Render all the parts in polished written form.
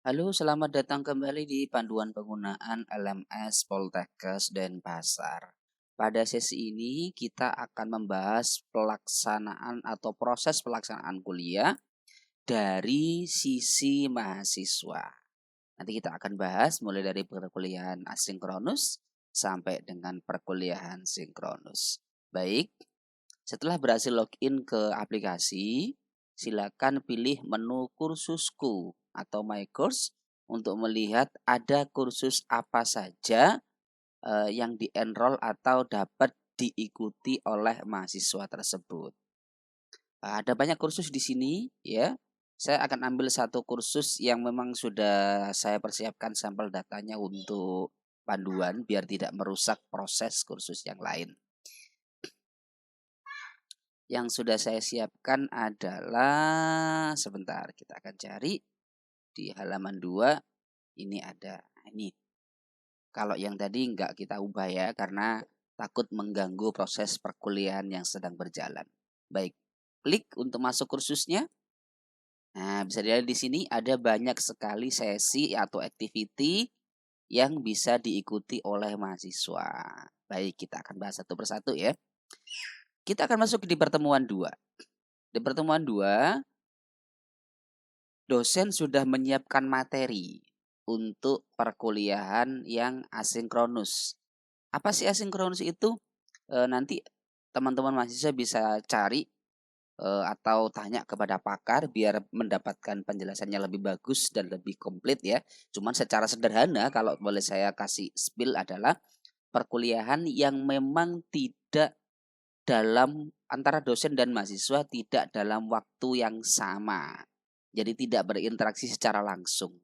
Halo, selamat datang kembali di panduan penggunaan LMS Poltekkes Denpasar. Pada sesi ini kita akan membahas pelaksanaan atau proses pelaksanaan kuliah dari sisi mahasiswa. Nanti kita akan bahas mulai dari perkuliahan asinkronus sampai dengan perkuliahan sinkronus. Baik, setelah berhasil login ke aplikasi, silakan pilih menu kursusku atau My Course untuk melihat ada kursus apa saja yang di-enroll atau dapat diikuti oleh mahasiswa tersebut. Ada banyak kursus di sini ya. Saya akan ambil satu kursus yang memang sudah saya persiapkan sampel datanya untuk panduan biar tidak merusak proses kursus yang lain. Yang sudah saya siapkan adalah sebentar kita akan cari di halaman 2 ini ada. Nah, ini. Kalau yang tadi enggak kita ubah ya karena takut mengganggu proses perkuliahan yang sedang berjalan. Baik. Klik untuk masuk kursusnya. Nah, bisa dilihat di sini ada banyak sekali sesi atau activity yang bisa diikuti oleh mahasiswa. Baik, kita akan bahas satu persatu ya. Kita akan masuk di pertemuan 2. Di pertemuan 2, dosen sudah menyiapkan materi untuk perkuliahan yang asinkronus. Apa sih asinkronus itu? Nanti teman-teman mahasiswa bisa cari atau tanya kepada pakar biar mendapatkan penjelasannya lebih bagus dan lebih komplit ya. Cuman secara sederhana kalau boleh saya kasih spill adalah perkuliahan yang memang tidak dalam antara dosen dan mahasiswa tidak dalam waktu yang sama. Jadi tidak berinteraksi secara langsung.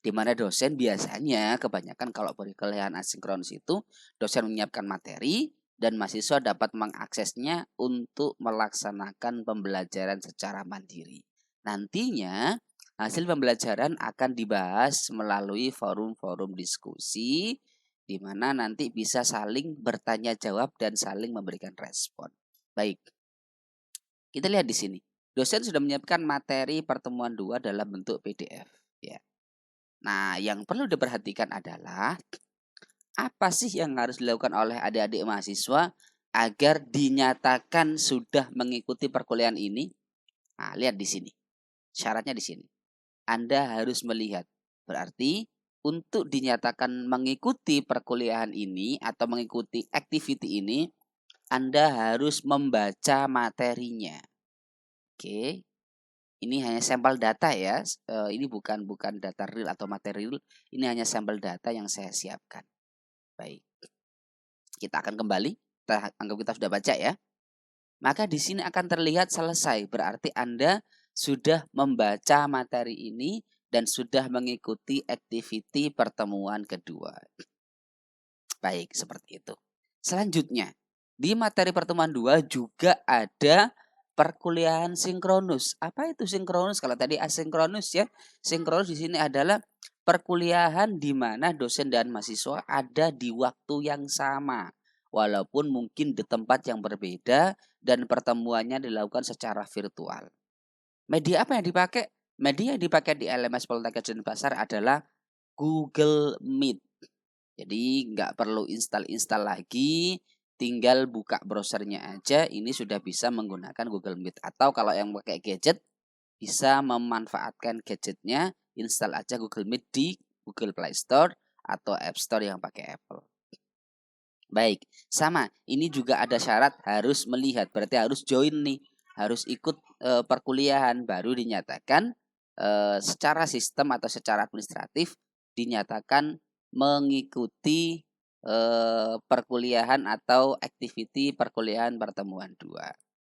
Di mana dosen biasanya kebanyakan kalau perkuliahan asinkronus itu dosen menyiapkan materi dan mahasiswa dapat mengaksesnya untuk melaksanakan pembelajaran secara mandiri. Nantinya hasil pembelajaran akan dibahas melalui forum-forum diskusi di mana nanti bisa saling bertanya jawab dan saling memberikan respon. Baik, kita lihat di sini. Dosen sudah menyiapkan materi pertemuan 2 dalam bentuk PDF ya. Nah, yang perlu diperhatikan adalah apa sih yang harus dilakukan oleh adik-adik mahasiswa agar dinyatakan sudah mengikuti perkuliahan ini? Nah, lihat di sini. Syaratnya di sini. Anda harus melihat. Berarti untuk dinyatakan mengikuti perkuliahan ini atau mengikuti activity ini, Anda harus membaca materinya. Oke. Ini hanya sampel data ya, ini bukan data real atau materi real, ini hanya sampel data yang saya siapkan. Baik, kita akan kembali, kita anggap kita sudah baca ya. Maka di sini akan terlihat selesai, berarti Anda sudah membaca materi ini dan sudah mengikuti activity pertemuan kedua. Baik, seperti itu. Selanjutnya, di materi pertemuan 2 juga ada perkuliahan sinkronus. Apa itu sinkronus? Kalau tadi asinkronus ya. Sinkronus di sini adalah perkuliahan di mana dosen dan mahasiswa ada di waktu yang sama. Walaupun mungkin di tempat yang berbeda dan pertemuannya dilakukan secara virtual. Media apa yang dipakai? Media yang dipakai di LMS Poltekkes Denpasar adalah Google Meet. Jadi nggak perlu install lagi, tinggal buka browsernya aja, ini sudah bisa menggunakan Google Meet. Atau kalau yang pakai gadget, bisa memanfaatkan gadgetnya, install aja Google Meet di Google Play Store atau App Store yang pakai Apple. Baik, sama. Ini juga ada syarat harus melihat, berarti harus join nih, harus ikut perkuliahan baru dinyatakan secara sistem atau secara administratif dinyatakan mengikuti perkuliahan atau activity perkuliahan pertemuan 2.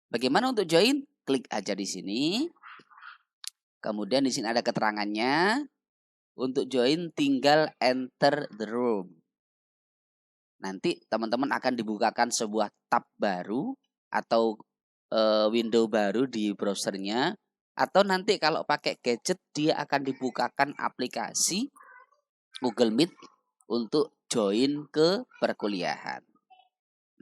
Bagaimana untuk join? Klik aja di sini. Kemudian di sini ada keterangannya. Untuk join tinggal enter the room. Nanti teman-teman akan dibukakan sebuah tab baru atau window baru di browsernya. Atau nanti kalau pakai gadget dia akan dibukakan aplikasi Google Meet untuk join ke perkuliahan.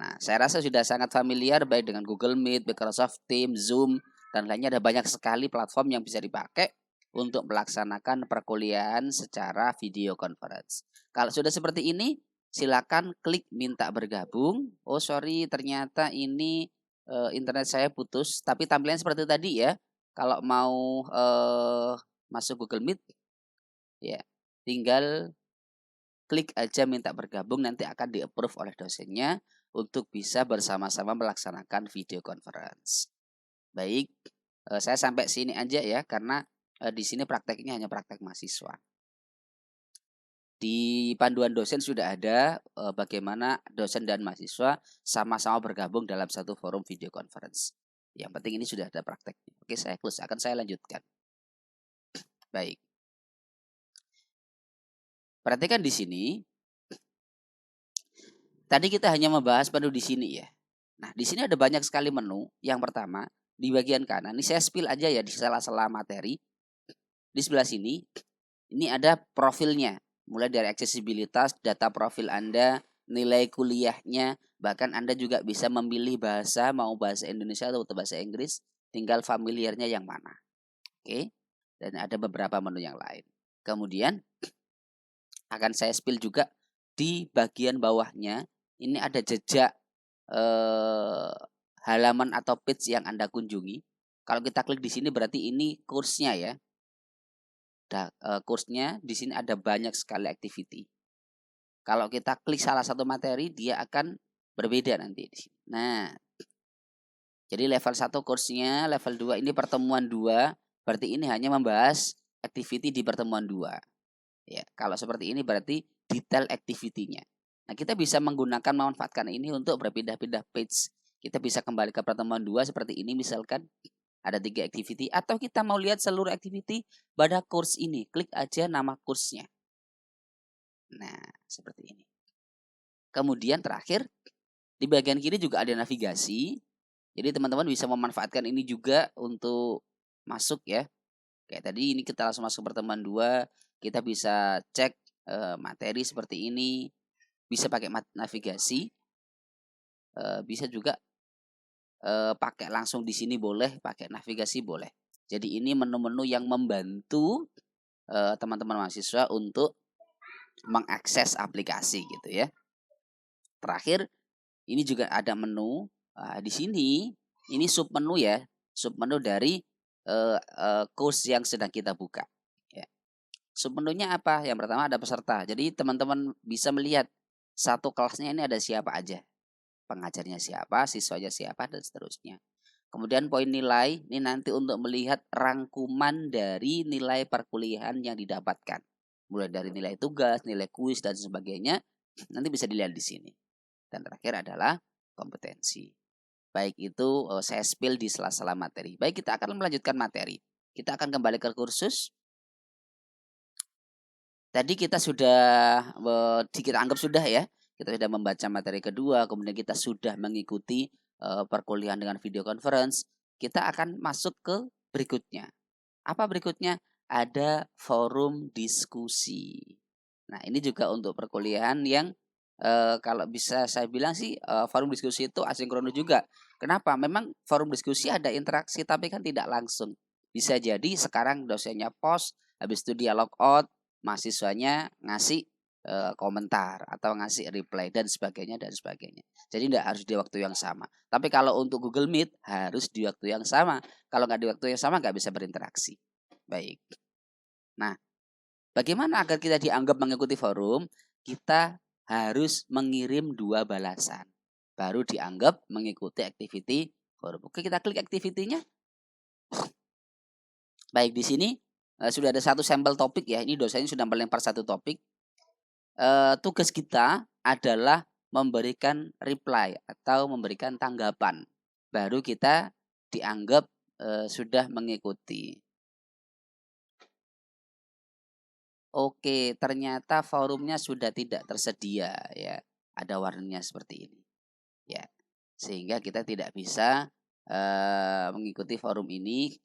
Nah, saya rasa sudah sangat familiar baik dengan Google Meet, Microsoft Teams, Zoom, dan lainnya ada banyak sekali platform yang bisa dipakai untuk melaksanakan perkuliahan secara video conference. Kalau sudah seperti ini, silakan klik minta bergabung. Oh sorry, ternyata ini internet saya putus. Tapi tampilannya seperti tadi ya. Kalau mau masuk Google Meet, ya tinggal klik aja minta bergabung, nanti akan di-approve oleh dosennya untuk bisa bersama-sama melaksanakan video conference. Baik, saya sampai sini aja ya, karena di sini prakteknya hanya praktek mahasiswa. Di panduan dosen sudah ada bagaimana dosen dan mahasiswa sama-sama bergabung dalam satu forum video conference. Yang penting ini sudah ada prakteknya. Oke, saya close, akan saya lanjutkan. Baik. Perhatikan di sini. Tadi kita hanya membahas menu di sini ya. Nah, di sini ada banyak sekali menu. Yang pertama, di bagian kanan, ini saya spill aja ya di sela-sela materi. Di sebelah sini, ini ada profilnya. Mulai dari aksesibilitas, data profil Anda, nilai kuliahnya, bahkan Anda juga bisa memilih bahasa, mau bahasa Indonesia atau bahasa Inggris, tinggal familiarnya yang mana. Oke, dan ada beberapa menu yang lain. Kemudian, akan saya spill juga di bagian bawahnya, ini ada jejak halaman atau page yang Anda kunjungi. Kalau kita klik di sini berarti ini kursnya ya. Kursnya di sini ada banyak sekali activity. Kalau kita klik salah satu materi, dia akan berbeda nanti di sini. Nah, jadi level 1 kursnya, level 2 ini pertemuan 2, berarti ini hanya membahas activity di pertemuan 2. Ya, kalau seperti ini berarti detail activity-nya. Nah, kita bisa memanfaatkan ini untuk berpindah-pindah page. Kita bisa kembali ke pertemuan 2 seperti ini misalkan. Ada 3 activity, atau kita mau lihat seluruh activity pada course ini, klik aja nama kursnya. Nah, seperti ini. Kemudian terakhir, di bagian kiri juga ada navigasi. Jadi teman-teman bisa memanfaatkan ini juga untuk masuk ya. Kayak tadi ini kita langsung masuk pertemuan 2, kita bisa cek materi seperti ini, bisa pakai navigasi, bisa juga pakai langsung di sini boleh, pakai navigasi boleh. Jadi ini menu-menu yang membantu teman-teman mahasiswa untuk mengakses aplikasi gitu ya. Terakhir, ini juga ada menu di sini. Ini sub menu ya, sub menu dari course yang sedang kita buka. Ya. Sub menunya apa? Yang pertama ada peserta. Jadi teman-teman bisa melihat satu kelasnya ini ada siapa aja, pengajarnya siapa, siswanya siapa, dan seterusnya. Kemudian poin nilai, ini nanti untuk melihat rangkuman dari nilai perkuliahan yang didapatkan. Mulai dari nilai tugas, nilai kuis, dan sebagainya, nanti bisa dilihat di sini. Dan terakhir adalah kompetensi. Baik itu saya spill di sela-sela materi. Baik, kita akan melanjutkan materi. Kita akan kembali ke kursus. Tadi kita sudah, kita anggap sudah ya, kita sudah membaca materi kedua, kemudian kita sudah mengikuti perkuliahan dengan video conference. Kita akan masuk ke berikutnya. Apa berikutnya? Ada forum diskusi. Nah, ini juga untuk perkuliahan yang kalau bisa saya bilang sih forum diskusi itu asinkronus juga. Kenapa? Memang forum diskusi ada interaksi tapi kan tidak langsung. Bisa jadi sekarang dosennya post, habis itu dia log out, mahasiswanya ngasih komentar atau ngasih reply dan sebagainya dan sebagainya. Jadi tidak harus di waktu yang sama. Tapi kalau untuk Google Meet harus di waktu yang sama. Kalau nggak di waktu yang sama nggak bisa berinteraksi. Baik. Nah, bagaimana agar kita dianggap mengikuti forum? Kita harus mengirim 2 balasan. Baru dianggap mengikuti activity forum. Oke, kita klik activity-nya. Baik, di sini sudah ada satu sampel topik ya. Ini dosennya sudah melempar satu topik. Tugas kita adalah memberikan reply atau memberikan tanggapan. Baru kita dianggap sudah mengikuti. Oke, ternyata forumnya sudah tidak tersedia ya. Ada warnanya seperti ini. Ya. Sehingga kita tidak bisa mengikuti forum ini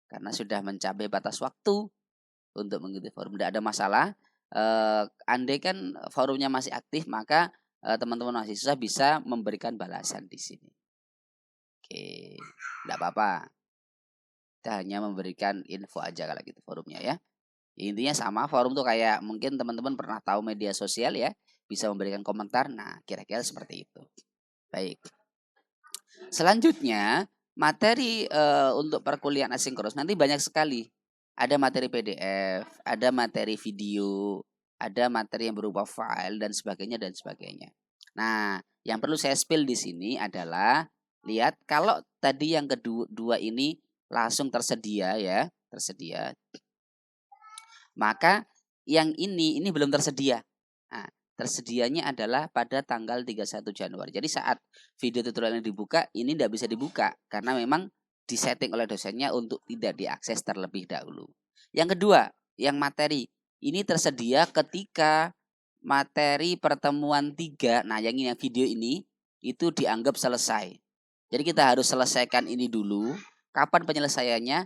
karena sudah mencapai batas waktu untuk mengikuti forum. Tidak ada masalah. Andai kan forumnya masih aktif, maka teman-teman mahasiswa bisa memberikan balasan di sini. Oke, tidak apa-apa. Kita hanya memberikan info aja kalau gitu forumnya ya. Intinya sama, forum tuh kayak mungkin teman-teman pernah tahu media sosial ya, bisa memberikan komentar. Nah, kira-kira seperti itu. Baik. Selanjutnya, materi untuk perkuliahan asinkronus nanti banyak sekali. Ada materi PDF, ada materi video, ada materi yang berupa file dan sebagainya dan sebagainya. Nah, yang perlu saya spill di sini adalah lihat kalau tadi yang kedua dua ini langsung tersedia ya, tersedia. Maka yang ini belum tersedia. Nah, tersedianya adalah pada tanggal 31 Januari. Jadi saat video tutorial yang dibuka ini tidak bisa dibuka karena memang disetting oleh dosennya untuk tidak diakses terlebih dahulu. Yang kedua, yang materi ini tersedia ketika materi pertemuan 3. Nah, yang ini yang video ini itu dianggap selesai. Jadi kita harus selesaikan ini dulu. Kapan penyelesaiannya?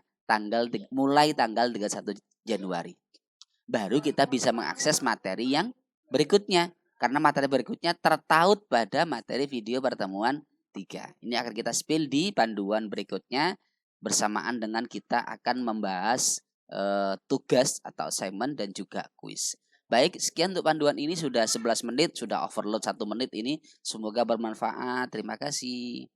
Mulai tanggal 31 Januari. Baru kita bisa mengakses materi yang berikutnya. Karena materi berikutnya tertaut pada materi video pertemuan 3. Ini akan kita spill di panduan berikutnya bersamaan dengan kita akan membahas tugas atau assignment dan juga kuis. Baik, sekian untuk panduan ini sudah 11 menit, sudah overload 1 menit ini. Semoga bermanfaat. Terima kasih.